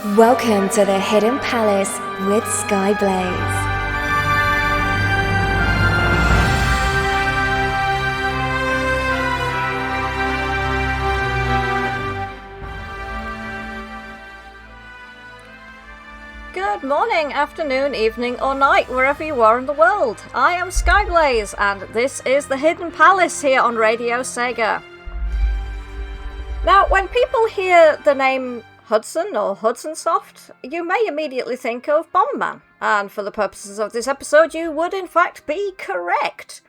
Welcome to the Hidden Palace with Skyblaze. Good morning, afternoon, evening, or night, wherever you are in the world. I am Skyblaze, and this is the Hidden Palace here on Radio Sega. Now, when people hear the name Hudson or Hudson Soft, you may immediately think of Bomberman, and for the purposes of this episode, you would in fact be correct.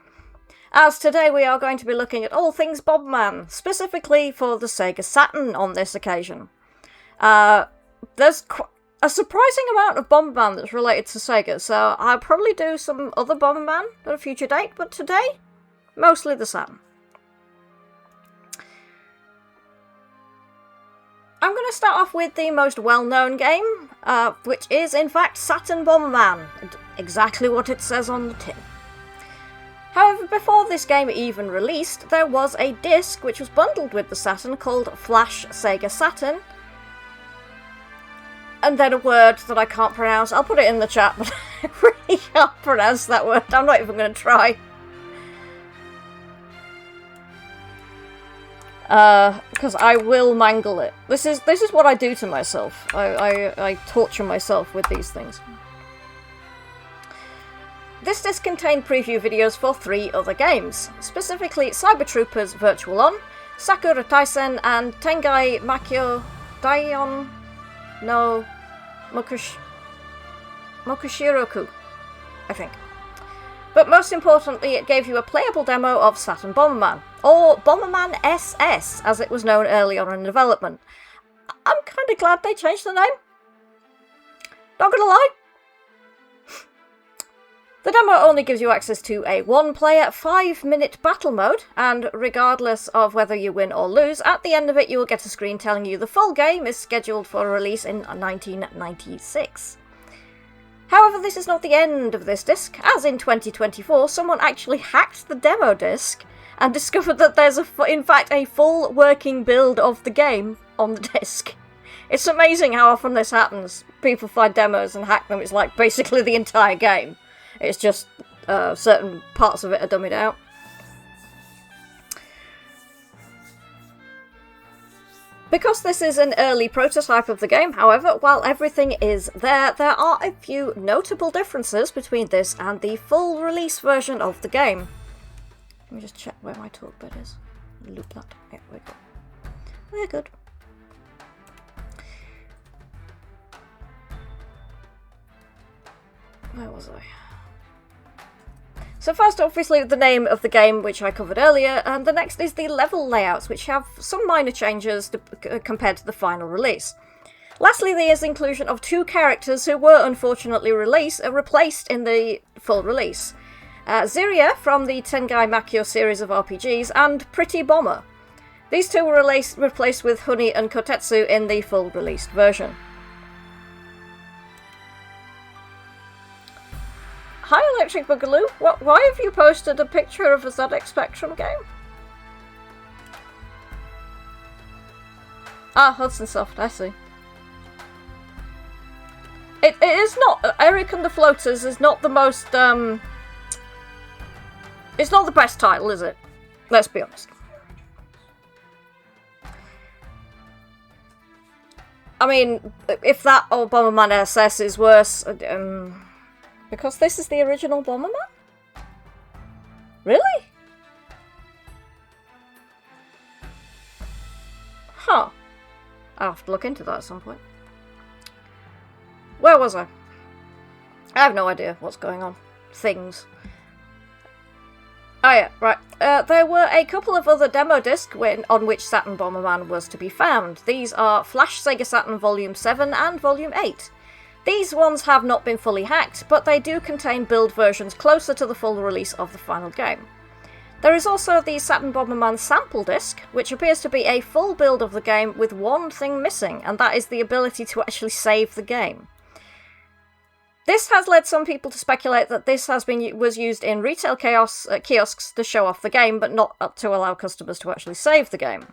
As today we are going to be looking at all things Bomberman, specifically for the Sega Saturn on this occasion. There's a surprising amount of Bomberman that's related to Sega, so I'll probably do some other Bomberman at a future date, but today, mostly the Saturn. I'm going to start off with the most well-known game, which is in fact Saturn Bomberman, exactly what it says on the tin. However, before this game even released, there was a disc which was bundled with the Saturn called Flash Sega Saturn, and then a word that I can't pronounce. I'll put it in the chat, but I really can't pronounce that word. I'm not even going to try. Because I will mangle it. This is what I do to myself. I torture myself with these things. This disc contained preview videos for 3 other games, specifically Cyber Troopers Virtual On, Sakura Taisen, and Tengai Makyo Daion no Mokushiroku, I think. But most importantly, it gave you a playable demo of Saturn Bomberman, or Bomberman SS, as it was known early on in development. I'm kind of glad they changed the name. Not gonna lie. The demo only gives you access to a 1-player, 5-minute battle mode, and regardless of whether you win or lose, at the end of it you will get a screen telling you the full game is scheduled for release in 1996. However, this is not the end of this disc, as in 2024 someone actually hacked the demo disc and discovered that there's in fact a full working build of the game on the disc. It's amazing how often this happens. People find demos and hack them. It's like basically the entire game. It's just certain parts of it are dummied out. Because this is an early prototype of the game, however, while everything is there are a few notable differences between this and the full release version of the game. Let me just check where my talkbed is. Loop that. There we go. We're good. Where was I? So first, obviously, the name of the game, which I covered earlier, and the next is the level layouts, which have some minor changes compared to the final release. Lastly, there is the inclusion of 2 characters who were unfortunately replaced in the full release. Ziria from the Tengai Makyo series of RPGs, and Pretty Bomber. These 2 were replaced with Huni and Kotetsu in the full released version. Hi Electric Boogaloo, why have you posted a picture of a ZX Spectrum game? Ah, Hudson Soft, I see. It is not, Eric and the Floaters is not the most, it's not the best title, is it? Let's be honest. I mean, if that or Bomberman SS is worse, because this is the original Bomberman? Really? Huh. I'll have to look into that at some point. Where was I? I have no idea what's going on. Things. Oh yeah, right. There were a couple of other demo discs on which Saturn Bomberman was to be found. These are Flash Sega Saturn Volume 7 and Volume 8. These ones have not been fully hacked, but they do contain build versions closer to the full release of the final game. There is also the Saturn Bomberman sample disc, which appears to be a full build of the game with one thing missing, and that is the ability to actually save the game. This has led some people to speculate that this was used in retail kiosks to show off the game, but not to allow customers to actually save the game.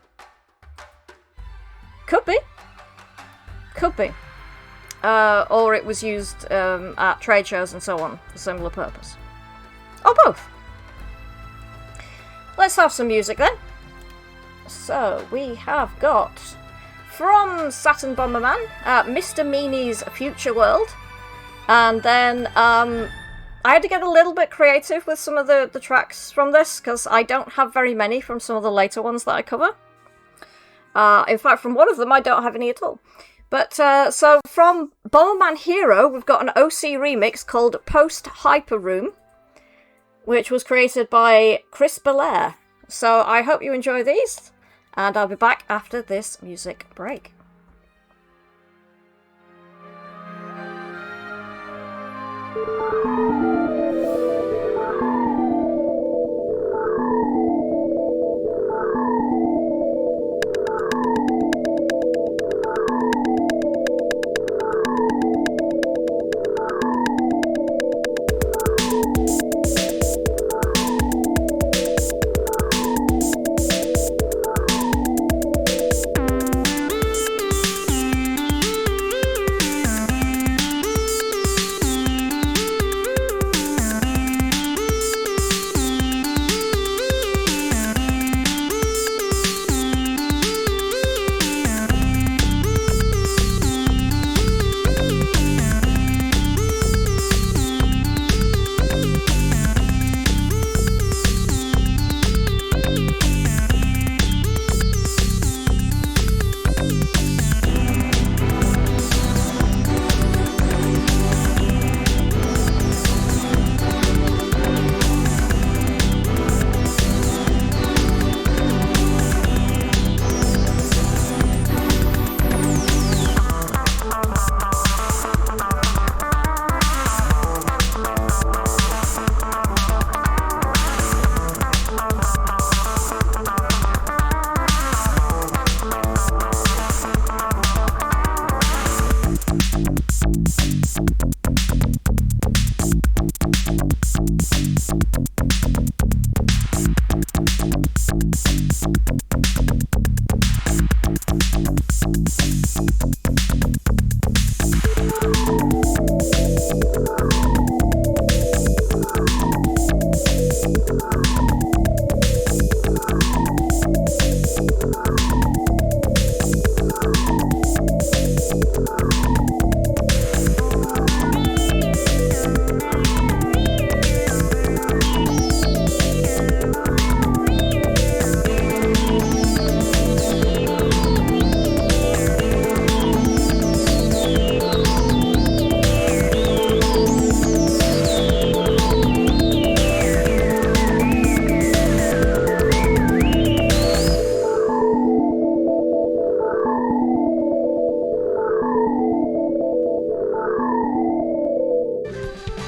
Could be. Could be. or it was used at trade shows and so on for similar purpose. Or both. Let's have some music then. So, we have got, from Saturn Bomberman, Mr. Meanie's Future World. And then, I had to get a little bit creative with some of the tracks from this, because I don't have very many from some of the later ones that I cover. In fact, from one of them, I don't have any at all. But, so from Bomberman Hero, we've got an OC remix called Post Hyper Room, which was created by Chris Belair. So I hope you enjoy these, and I'll be back after this music break.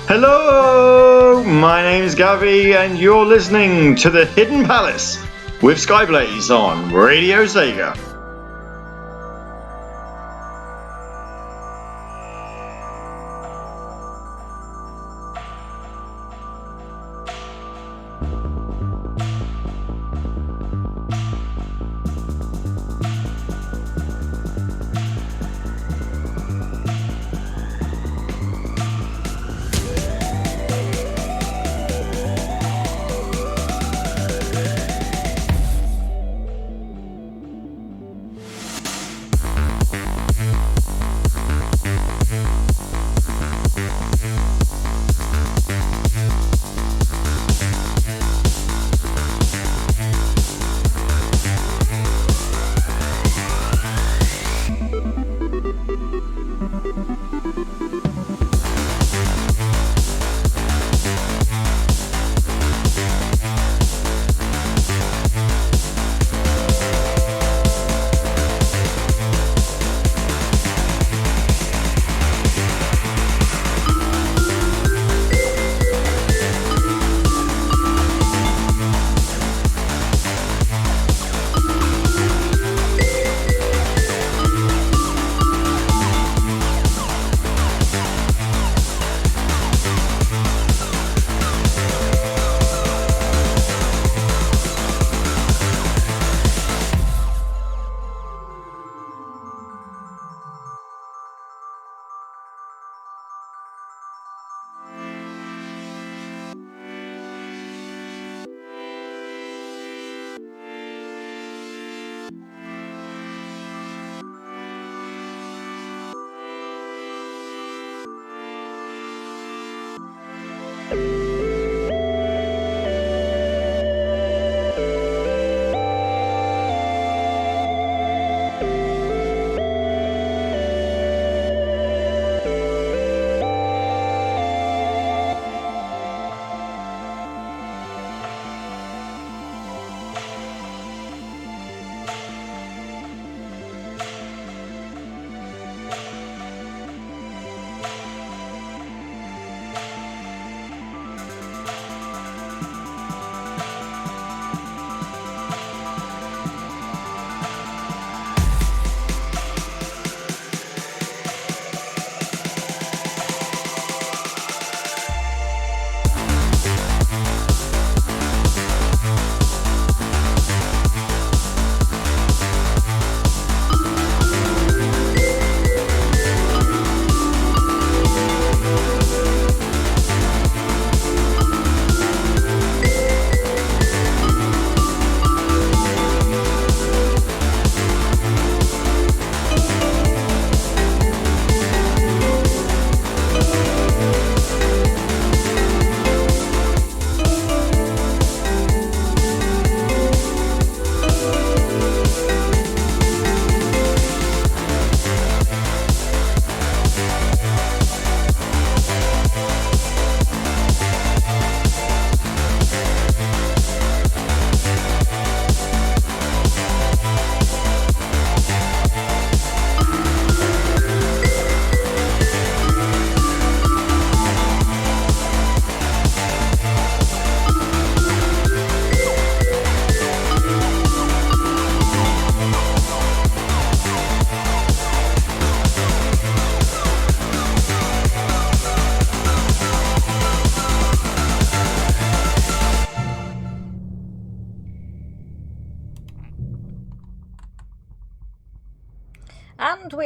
Hello, my name is Gavi and you're listening to The Hidden Palace with Skyblaze on Radio Sega.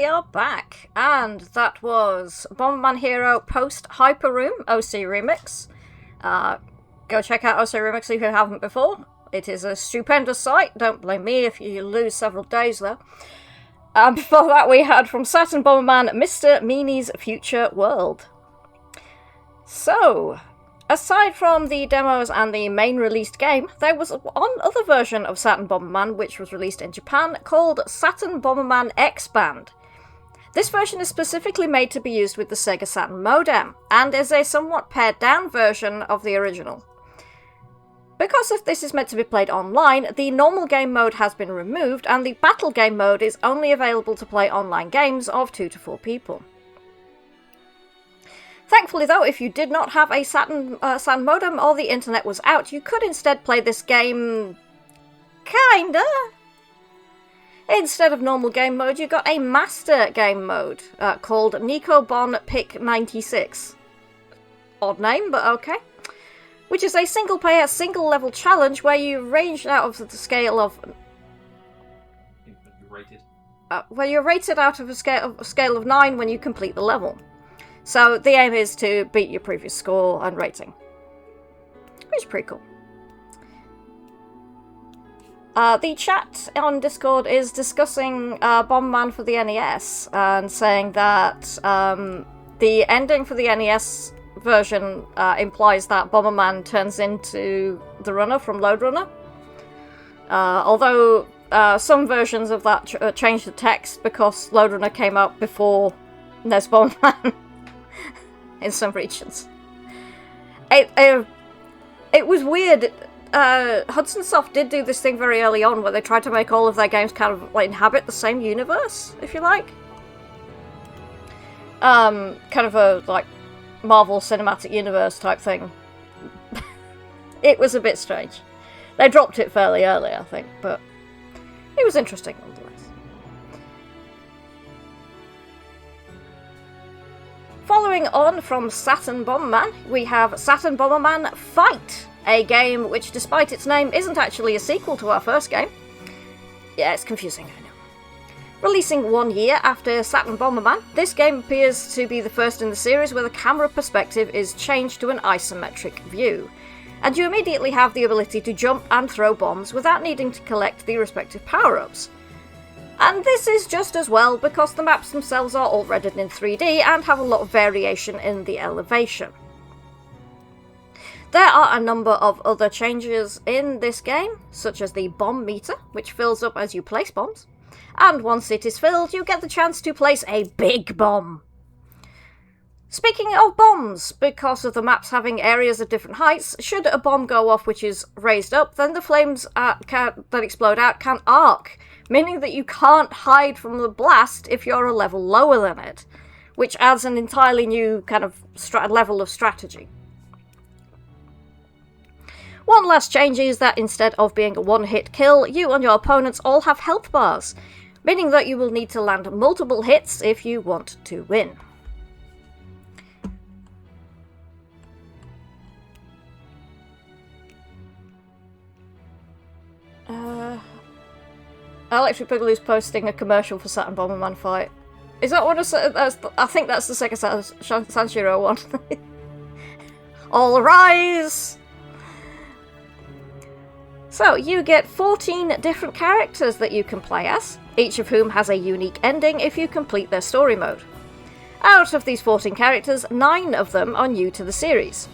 we are back, and that was Bomberman Hero Post Hyper Room OC Remix. Go check out OC Remix if you haven't before. It is a stupendous site. Don't blame me if you lose several days though. Before that we had from Saturn Bomberman Mr. Meanie's Future World. So, aside from the demos and the main released game, there was one other version of Saturn Bomberman which was released in Japan called Saturn Bomberman X-Band. This version is specifically made to be used with the Sega Saturn modem, and is a somewhat pared down version of the original. Because if this is meant to be played online, the normal game mode has been removed, and the battle game mode is only available to play online games of 2 to 4 people. Thankfully though, if you did not have a Saturn modem or the internet was out, you could instead play this game... kinda. Instead of normal game mode, you got a master game mode called Nikobon Pick 96. Odd name, but okay. Which is a single-player, single-level challenge where you range out of the scale of... where you're rated out of a scale of 9 when you complete the level. So the aim is to beat your previous score and rating. Which is pretty cool. The chat on Discord is discussing Bomberman for the NES and saying that the ending for the NES version implies that Bomberman turns into the runner from Lode Runner. Although some versions of that changed the text because Lode Runner came out before NES Bomberman. In some regions. It was weird. Hudson Soft did do this thing very early on where they tried to make all of their games kind of like inhabit the same universe, if you like. Kind of a like Marvel Cinematic Universe type thing. It was a bit strange. They dropped it fairly early, I think, but it was interesting nonetheless. Following on from Saturn Bomberman, we have Saturn Bomberman Fight, a game which, despite its name, isn't actually a sequel to our first game. Yeah, it's confusing, I know. Releasing 1 year after Saturn Bomberman, this game appears to be the first in the series where the camera perspective is changed to an isometric view, and you immediately have the ability to jump and throw bombs without needing to collect the respective power-ups. And this is just as well because the maps themselves are all rendered in 3D and have a lot of variation in the elevation. There are a number of other changes in this game, such as the bomb meter, which fills up as you place bombs, and once it is filled, you get the chance to place a big bomb. Speaking of bombs, because of the maps having areas of different heights, should a bomb go off which is raised up, then the flames that explode out can arc, meaning that you can't hide from the blast if you're a level lower than it, which adds an entirely new kind of level of strategy. One last change is that instead of being a one-hit kill, you and your opponents all have health bars, meaning that you will need to land multiple hits if you want to win. Electric Boogaloo's posting a commercial for Saturn Bomberman Fight. Is that one of I think that's the Sega Saturn one. All rise! So, you get 14 different characters that you can play as, each of whom has a unique ending if you complete their story mode. Out of these 14 characters, 9 of them are new to the series.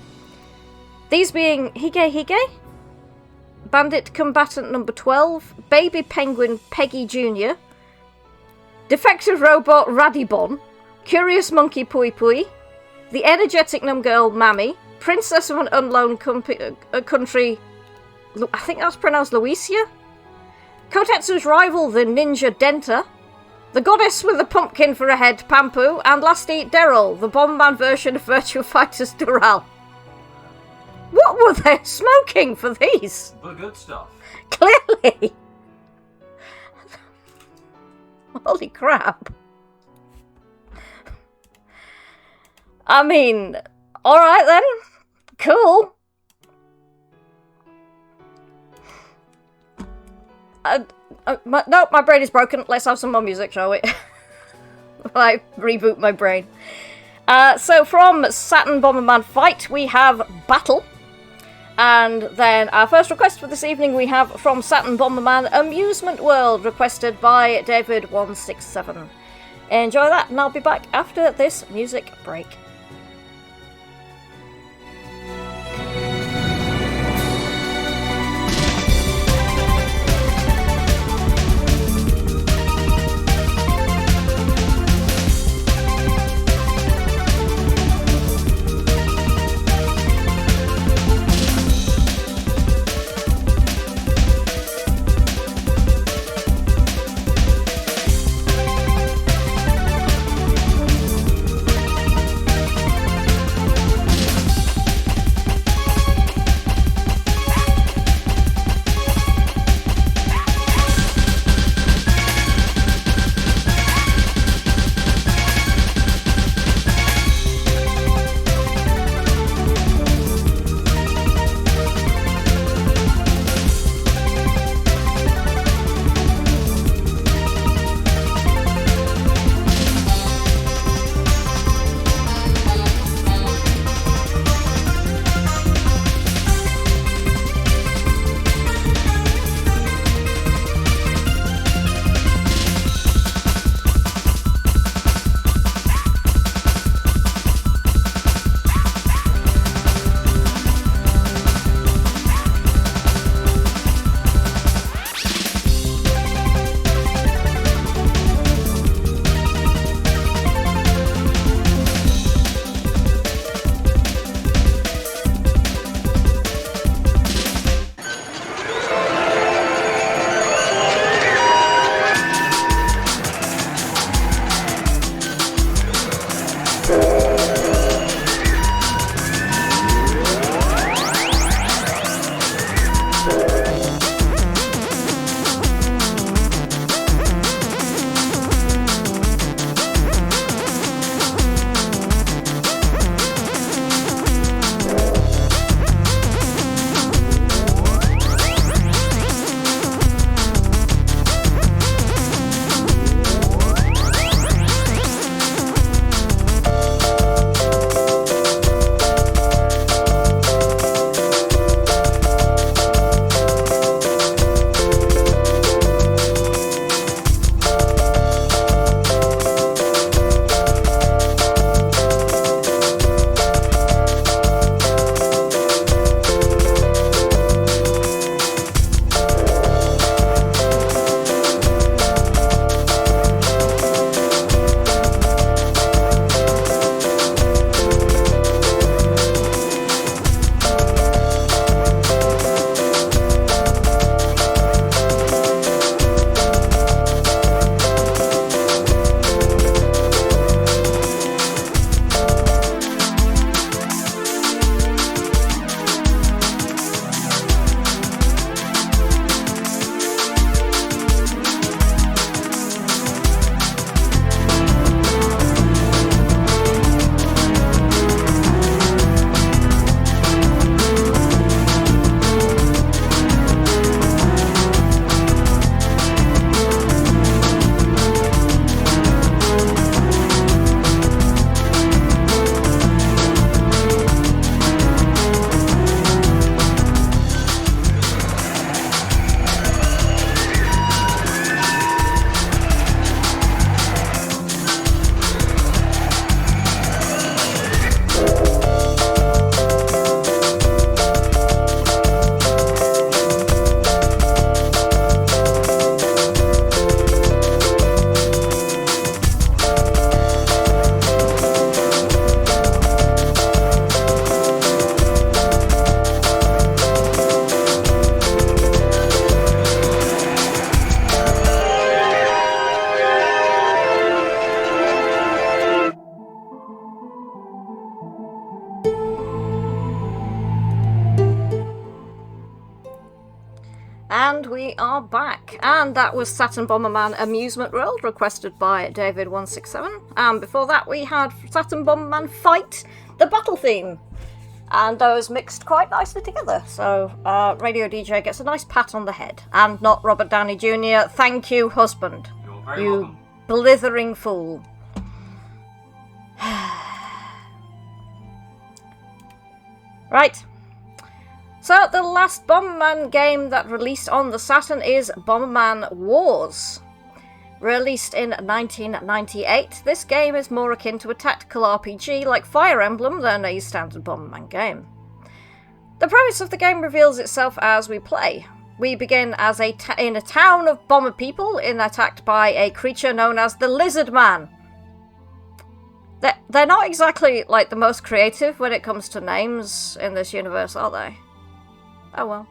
These being Hige, Bandit Combatant number 12, Baby Penguin Peggy Jr., Defective Robot Radibon, Curious Monkey Pui Pui, the Energetic Gnome Girl Mammy, Princess of an Unknown Country, I think that's pronounced Luisia, Kotetsu's rival the Ninja Denta, the Goddess with a Pumpkin for a Head Pampu, and lastly Daryl, the Bomberman version of Virtua Fighter's Dural. What were they smoking for these? The good stuff. Clearly. Holy crap. I mean, alright then. Cool. No, my brain is broken. Let's have some more music, shall we? I reboot my brain. So from Saturn Bomberman Fight, we have Battle. And then our first request for this evening we have from Saturn Bomberman Amusement World, requested by David167. Enjoy that, and I'll be back after this music break. And we are back. And that was Saturn Bomberman Amusement World, requested by David167. And before that we had Saturn Bomberman Fight, the battle theme. And those mixed quite nicely together. So Radio DJ gets a nice pat on the head. And not Robert Downey Jr. Thank you, husband. You're very welcome. Blithering fool. Right. So, the last Bomberman game that released on the Saturn is Bomberman Wars. Released in 1998, this game is more akin to a tactical RPG like Fire Emblem than a standard Bomberman game. The premise of the game reveals itself as we play. We begin as in a town of bomber people attacked by a creature known as the Lizard Man. They're not exactly like the most creative when it comes to names in this universe, are they? Oh well.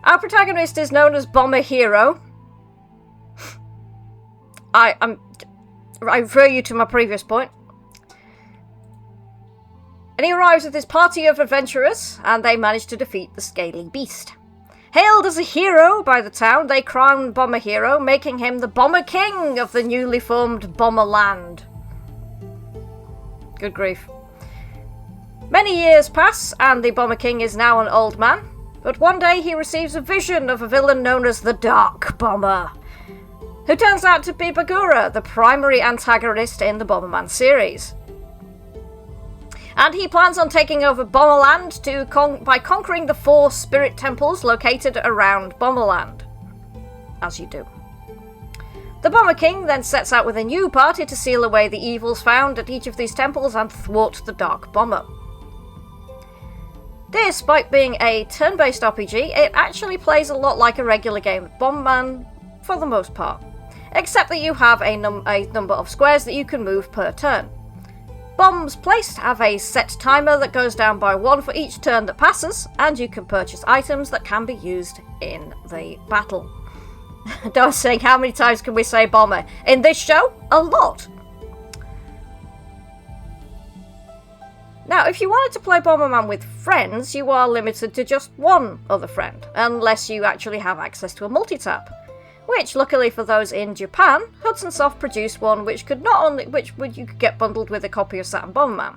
Our protagonist is known as Bomber Hero. I refer you to my previous point. And he arrives with his party of adventurers, and they manage to defeat the scaly beast. Hailed as a hero by the town, they crown Bomber Hero, making him the Bomber King of the newly formed Bomberland. Good grief. Many years pass, and the Bomber King is now an old man, but one day he receives a vision of a villain known as the Dark Bomber, who turns out to be Bagura, the primary antagonist in the Bomberman series. And he plans on taking over Bomberland by conquering the 4 spirit temples located around Bomberland. As you do. The Bomber King then sets out with a new party to seal away the evils found at each of these temples and thwart the Dark Bomber. Despite being a turn-based RPG, it actually plays a lot like a regular game of Bomberman, for the most part. Except that you have a number of squares that you can move per turn. Bombs placed have a set timer that goes down by 1 for each turn that passes, and you can purchase items that can be used in the battle. Don't say, how many times can we say bomber? In this show, a lot. Now, if you wanted to play Bomberman with friends, you are limited to just one other friend, unless you actually have access to a multi-tap. Which, luckily for those in Japan, Hudson Soft produced one which you could get bundled with a copy of Saturn Bomberman.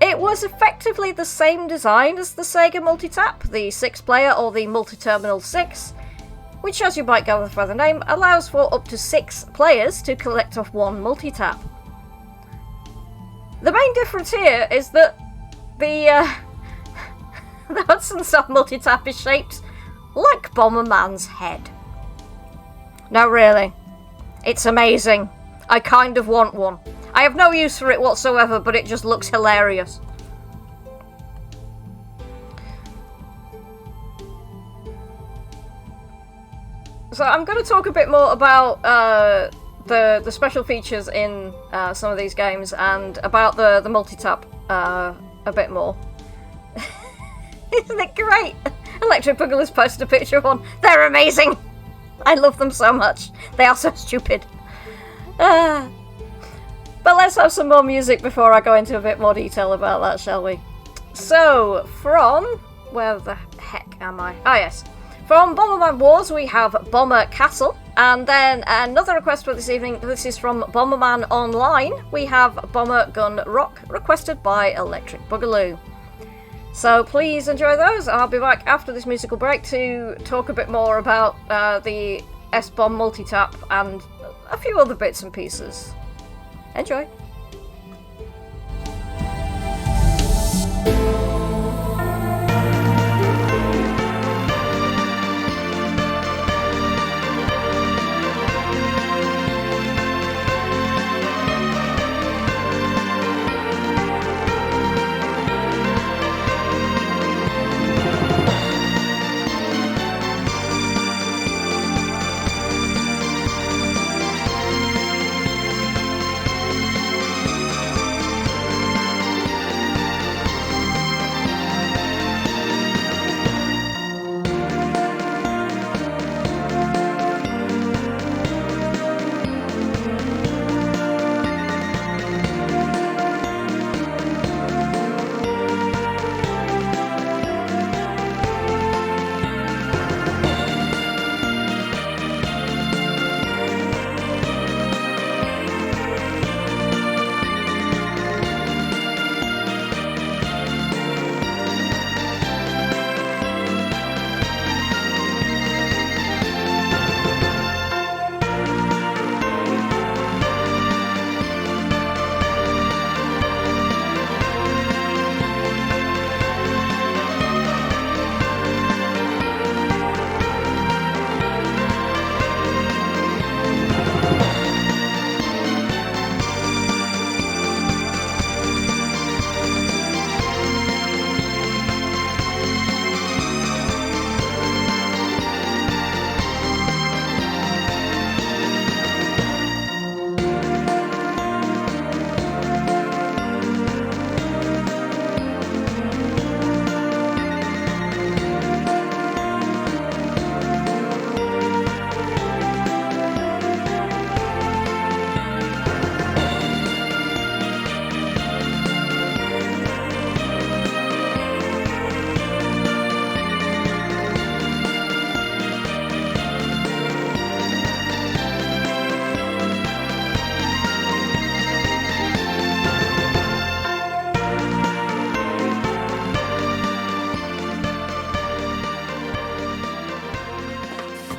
It was effectively the same design as the Sega multi-tap, the 6-player or the multi-terminal 6, which, as you might gather by the name, allows for up to 6 players to collect off one multi-tap. The main difference here is that the Hudson Soft multi-tap is shaped like Bomberman's head. No, really. It's amazing. I kind of want one. I have no use for it whatsoever, but it just looks hilarious. So I'm going to talk a bit more about the special features in some of these games and about the multi-tap a bit more. Isn't it great? Electric Boogaloo's posted a picture of one. They're amazing! I love them so much. They are so stupid. But let's have some more music before I go into a bit more detail about that, shall we? So, from... where the heck am I? Ah, yes. From Bomberman Wars, we have Bomber Castle. And then another request for this evening, this is from Bomberman Online. We have Bomber Gun Rock, requested by Electric Boogaloo. So please enjoy those. I'll be back after this musical break to talk a bit more about the S-Bomb multi-tap and a few other bits and pieces. Enjoy!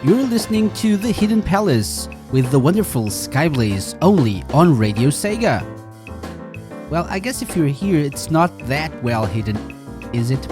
You're listening to The Hidden Palace with the wonderful Skyblaze, only on Radio Sega. Well, I guess if you're here, it's not that well hidden, is it?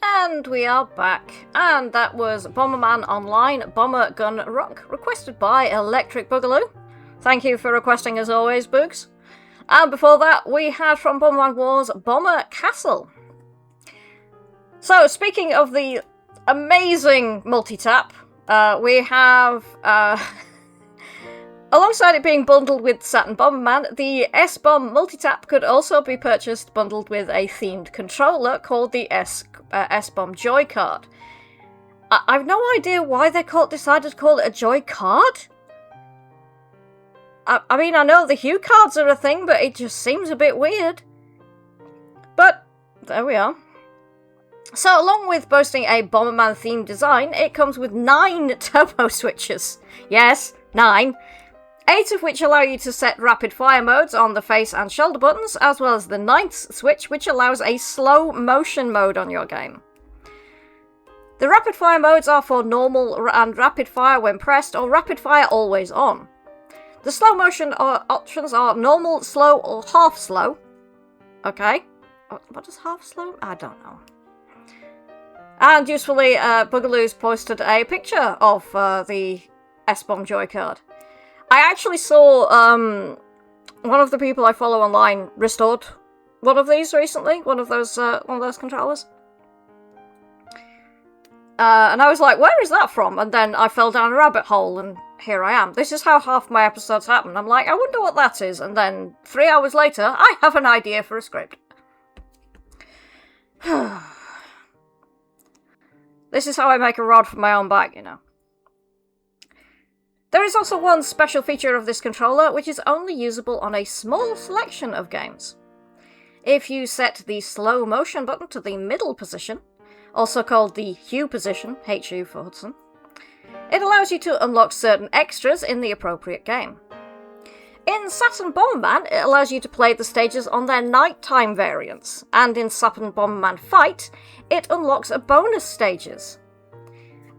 And we are back, and that was Bomberman Online Bomber Gun Rock, requested by Electric Boogaloo. Thank you for requesting as always, Boogs. And before that, we had from Bomberman Wars, Bomber Castle. So, speaking of the amazing multi-tap, we have, alongside it being bundled with Saturn Bomberman, the S-Bomb multi-tap could also be purchased bundled with a themed controller called the S-Bomb Joy Card. I've no idea why they decided to call it a Joy Card. I mean, I know the Hue cards are a thing, but it just seems a bit weird. But There we are. So, along with boasting a Bomberman themed design, it comes with 9 turbo switches. Yes, 9. 8 of which allow you to set rapid fire modes on the face and shoulder buttons, as well as the 9th switch, which allows a slow motion mode on your game. The rapid fire modes are for normal and rapid fire when pressed, or rapid fire always on. The slow motion options are normal, slow, or half slow. Okay. What is half slow? I don't know. And usefully, Boogaloo's posted a picture of the S-Bomb Joy card. I actually saw one of the people I follow online restored one of these recently, one of those controllers. And I was like, where is that from? And then I fell down a rabbit hole, and here I am. This is how half my episodes happen. I'm like, I wonder what that is. And then 3 hours later, I have an idea for a script. This is how I make a rod for my own back, you know. There is also one special feature of this controller, which is only usable on a small selection of games. If you set the slow motion button to the middle position, also called the Hue position, HU for Hudson, it allows you to unlock certain extras in the appropriate game. In Saturn Bomberman, it allows you to play the stages on their nighttime variants, and in Saturn Bomberman Fight, it unlocks bonus stages.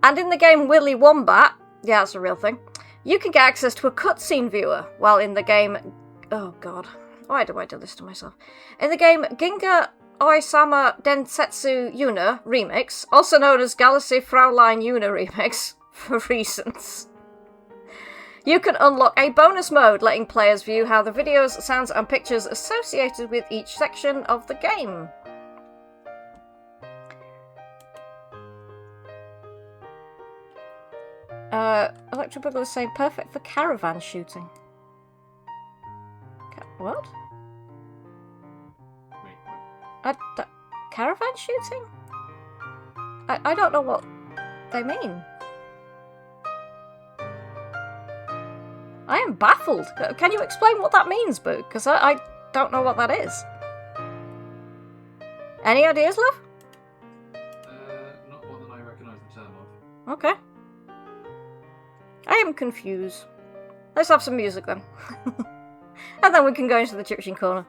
And in the game Willy Wombat, yeah, that's a real thing, you can get access to a cutscene viewer, while in the game... Oh god, why do I do this to myself? In the game Ginga Oisama Densetsu Yuna Remix, also known as Galaxy Fraulein Yuna Remix, for reasons, you can unlock a bonus mode, letting players view how the videos, sounds and pictures associated with each section of the game. Electric Boogaloo is saying perfect for caravan shooting. What? Caravan shooting? I don't know what they mean. I am baffled. Can you explain what that means, Boo? Because I don't know what that is. Any ideas, love? Not one that I recognise the term of. Okay. I am confused. Let's have some music then. And then we can go into the Egyptian corner.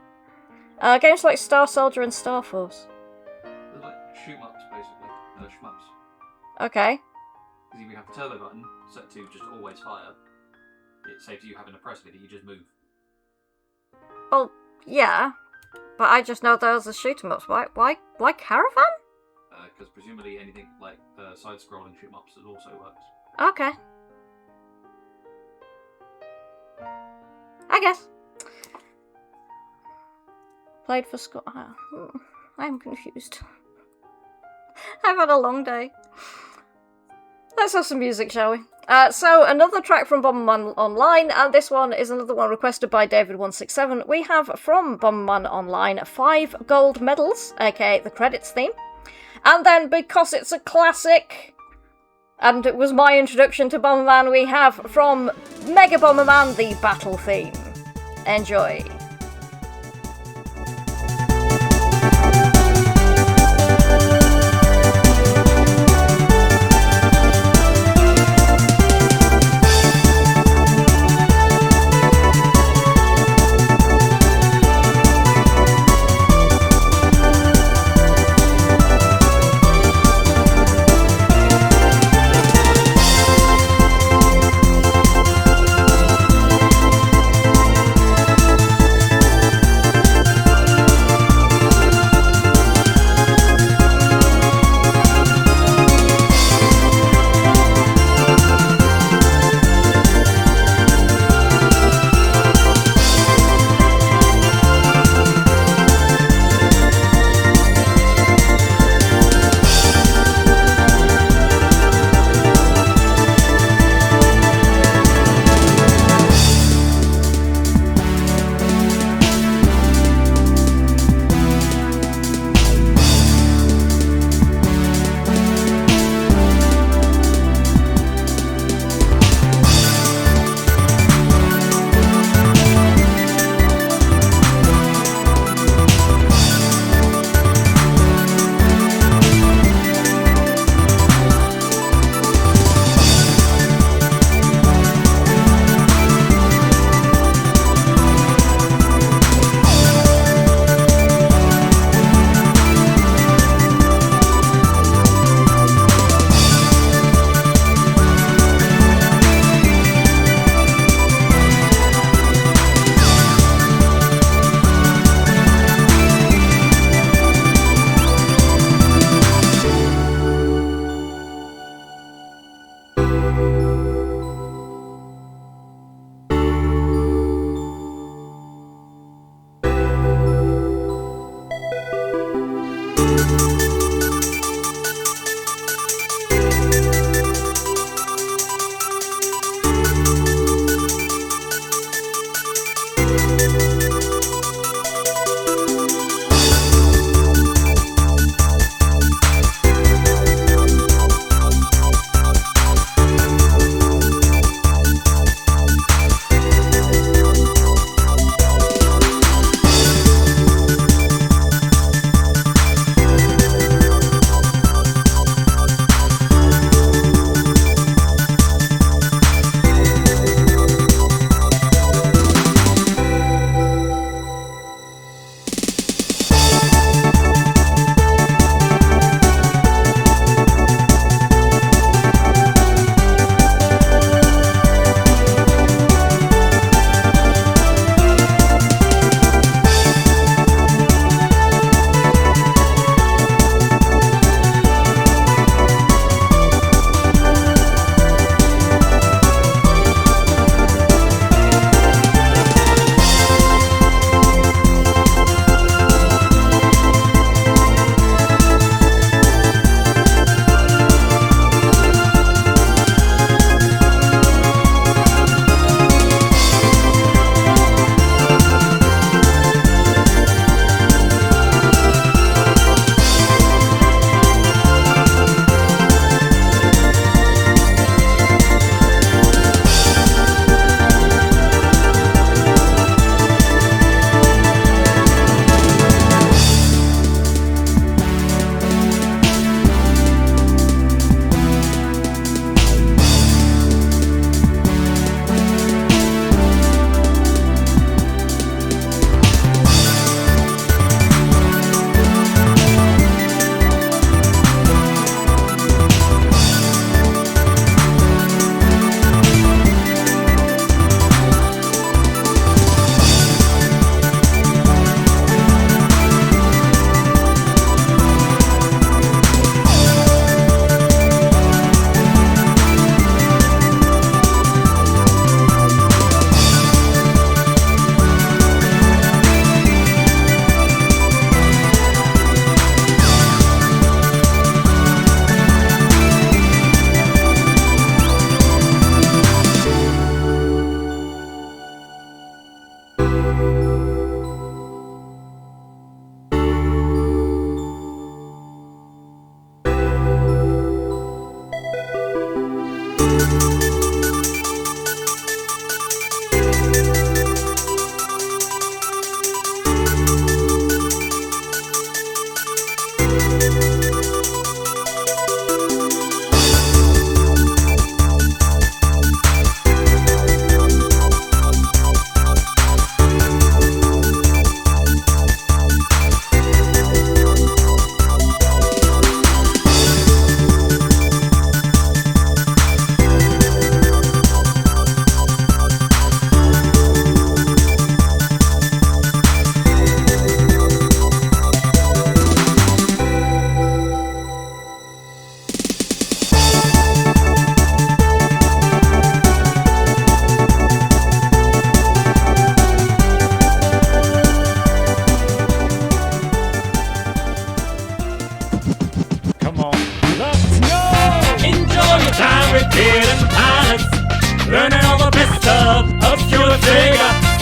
Games like Star Soldier and Star Force. They're like shoot-ups, basically. Shmups. Okay. Because if you have the turbo button set to just always fire, it saves you having to press it, you just move. Well, yeah. But I just know those are shoot-em-ups. Why Caravan? Because presumably anything like side-scrolling shoot-em-ups also works. Okay. I guess. Played for Scott. I'm confused. I've had a long day. Let's have some music, shall we? So, another track from Bomberman Online, and this one is another one requested by David167. We have from Bomberman Online 5 gold medals, aka the credits theme. And then, because it's a classic, and it was my introduction to Bomberman, we have from Mega Bomberman the battle theme. Enjoy.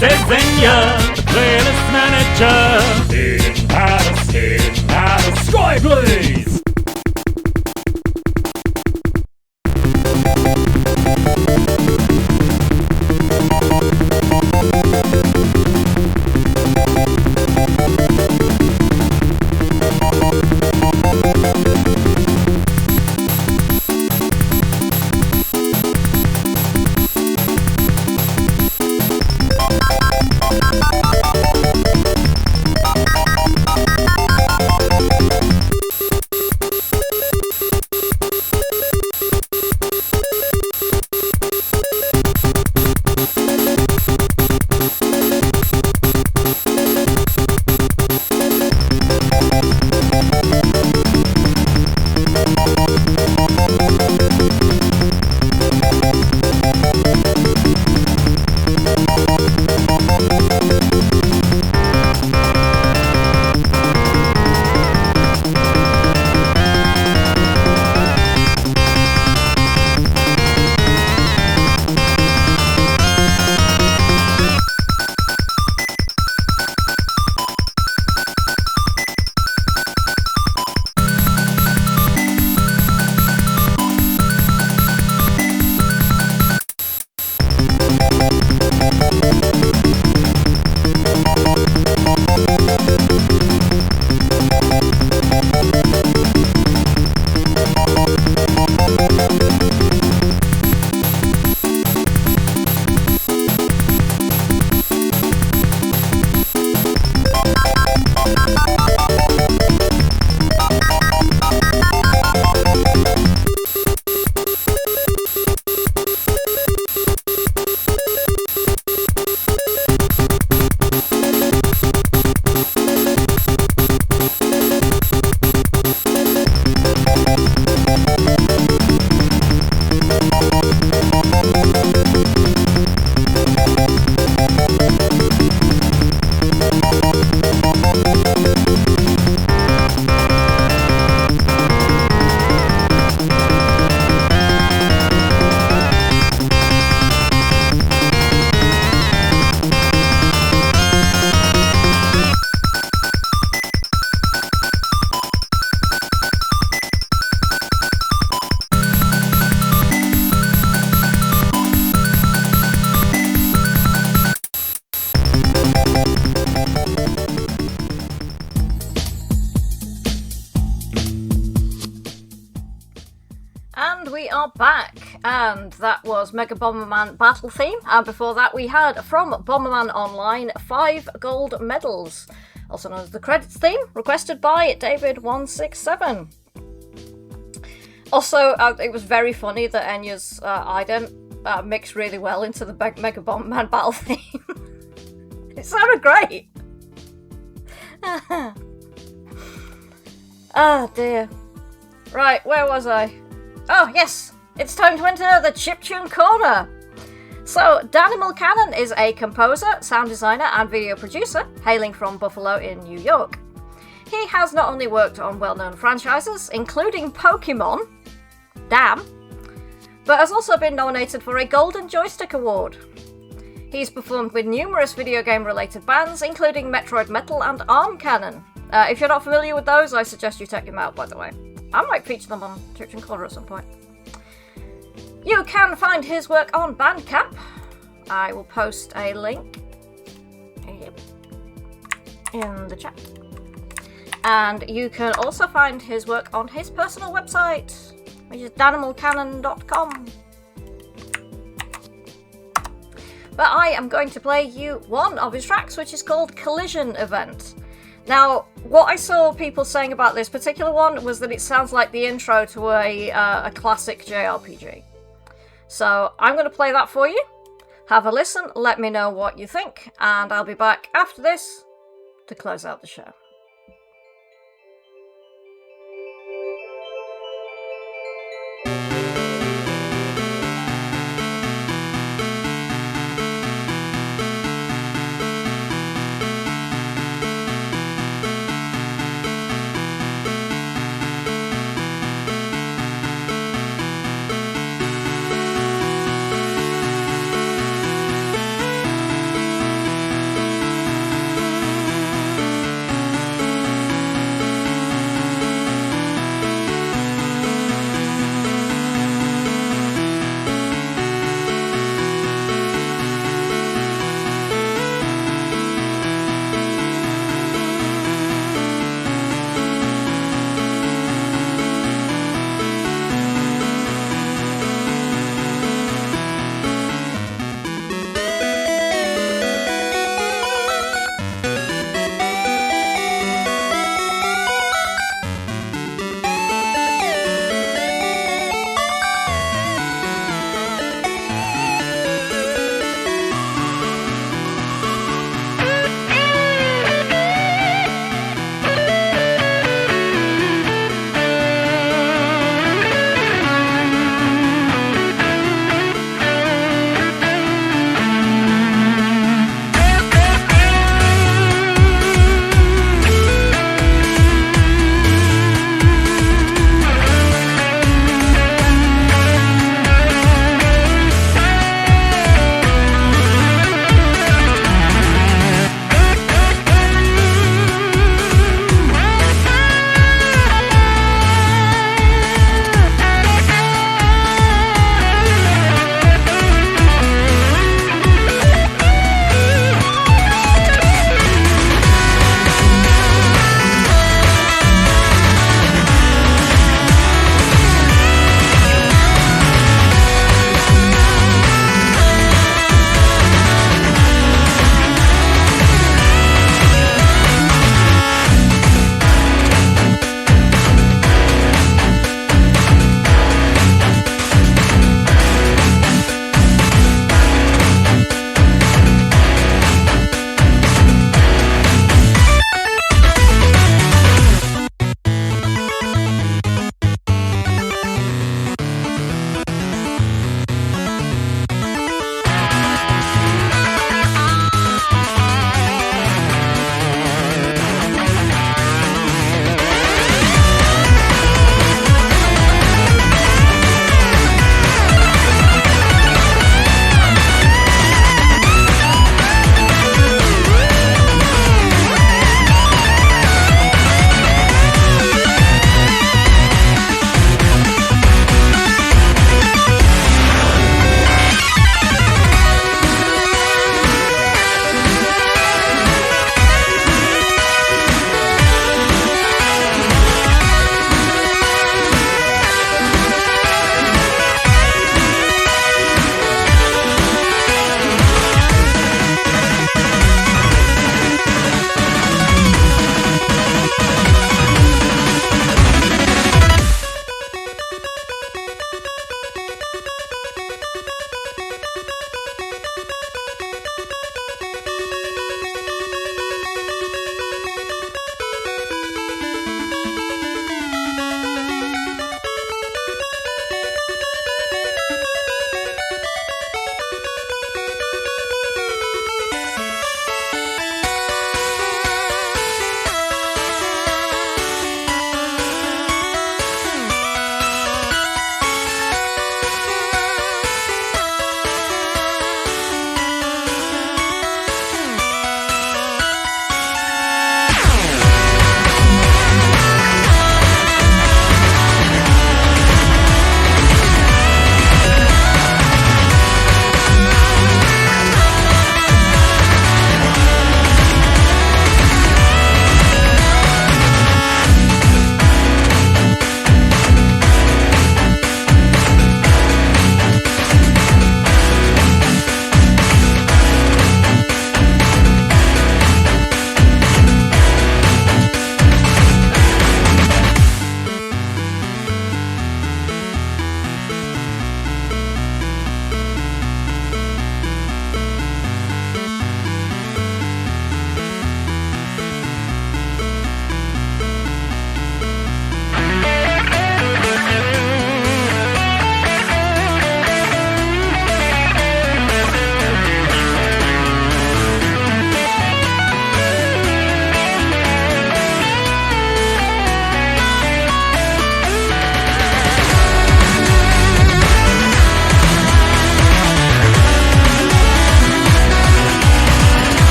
says Xenia, the playlist manager. Hidden Palace, Skyblaze! And that was Mega Bomberman Battle Theme, and before that we had from Bomberman Online 5 gold medals, also known as the credits theme, requested by David167. Also, it was very funny that Enya's ident mixed really well into the Mega Bomberman Battle Theme. It sounded great! Oh dear. Right, where was I? Oh yes! It's time to enter the Chiptune Corner! So, Danimal Cannon is a composer, sound designer, and video producer, hailing from Buffalo in New York. He has not only worked on well-known franchises, including Pokemon, damn, but has also been nominated for a Golden Joystick Award. He's performed with numerous video game-related bands, including Metroid Metal and Arm Cannon. If you're not familiar with those, I suggest you check them out, by the way. I might feature them on Chiptune Corner at some point. You can find his work on Bandcamp. I will post a link in the chat. And you can also find his work on his personal website, which is danimalcannon.com. But I am going to play you one of his tracks, which is called Collision Event. Now, what I saw people saying about this particular one was that it sounds like the intro to a classic JRPG. So I'm going to play that for you. Have a listen, let me know what you think, and I'll be back after this to close out the show.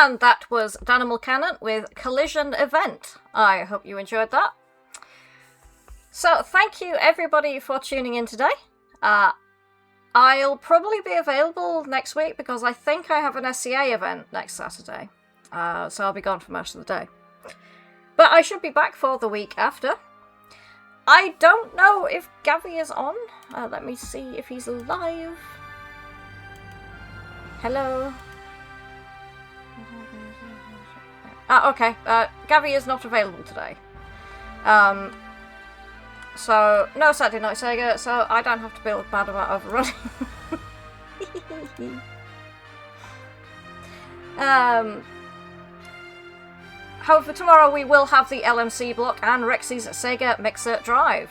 And that was Danimal Cannon with Collision Event. I hope you enjoyed that. So thank you everybody for tuning in today. I'll probably be available next week because I think I have an SCA event next Saturday. So I'll be gone for most of the day. But I should be back for the week after. I don't know if Gavi is on. Let me see if he's live. Hello. Okay. Gavi is not available today. So, no Saturday Night Sega, so I don't have to feel bad about overrunning. However, tomorrow we will have the LMC block and Rexy's Sega Mixer Drive.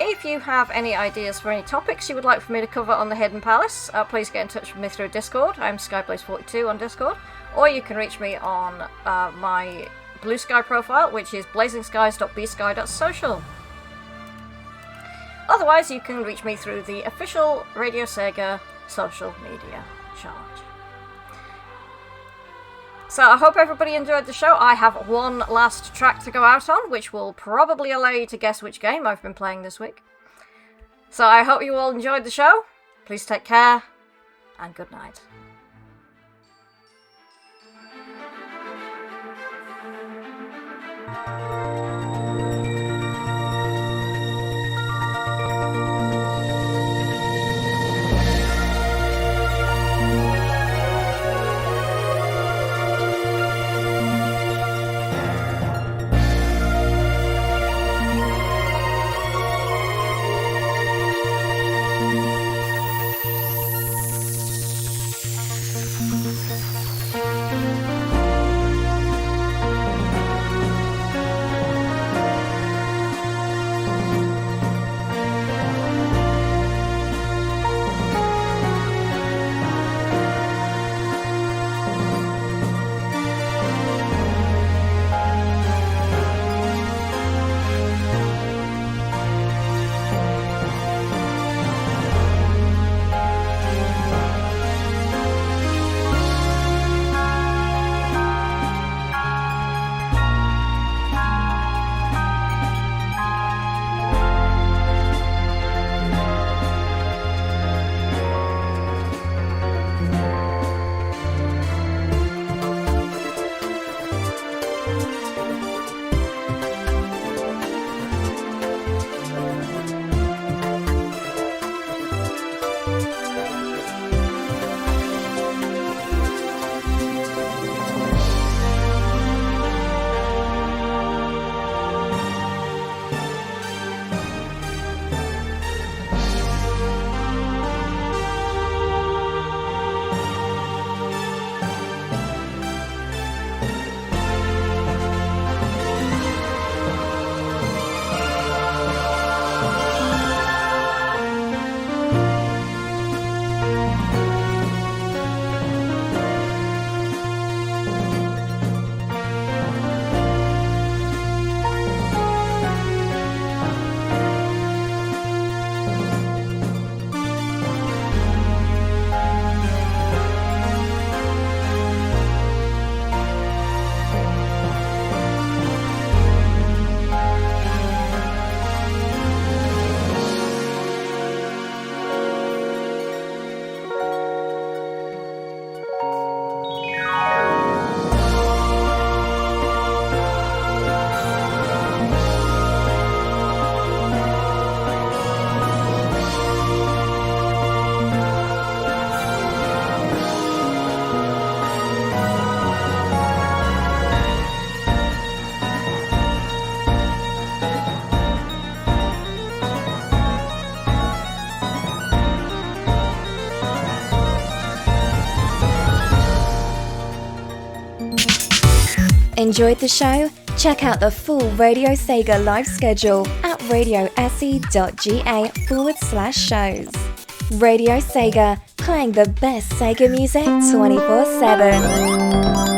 If you have any ideas for any topics you would like for me to cover on the Hidden Palace, please get in touch with me through Discord. I'm Skyblaze42 on Discord. Or you can reach me on my Blue Sky profile, which is blazingskies.bsky.social. Otherwise, you can reach me through the official Radio Sega social media chart. So I hope everybody enjoyed the show. I have one last track to go out on, which will probably allow you to guess which game I've been playing this week. So I hope you all enjoyed the show. Please take care, and good night. Enjoyed the show? Check out the full Radio Sega live schedule at radiose.ga/shows. Radio Sega, playing the best Sega music 24/7.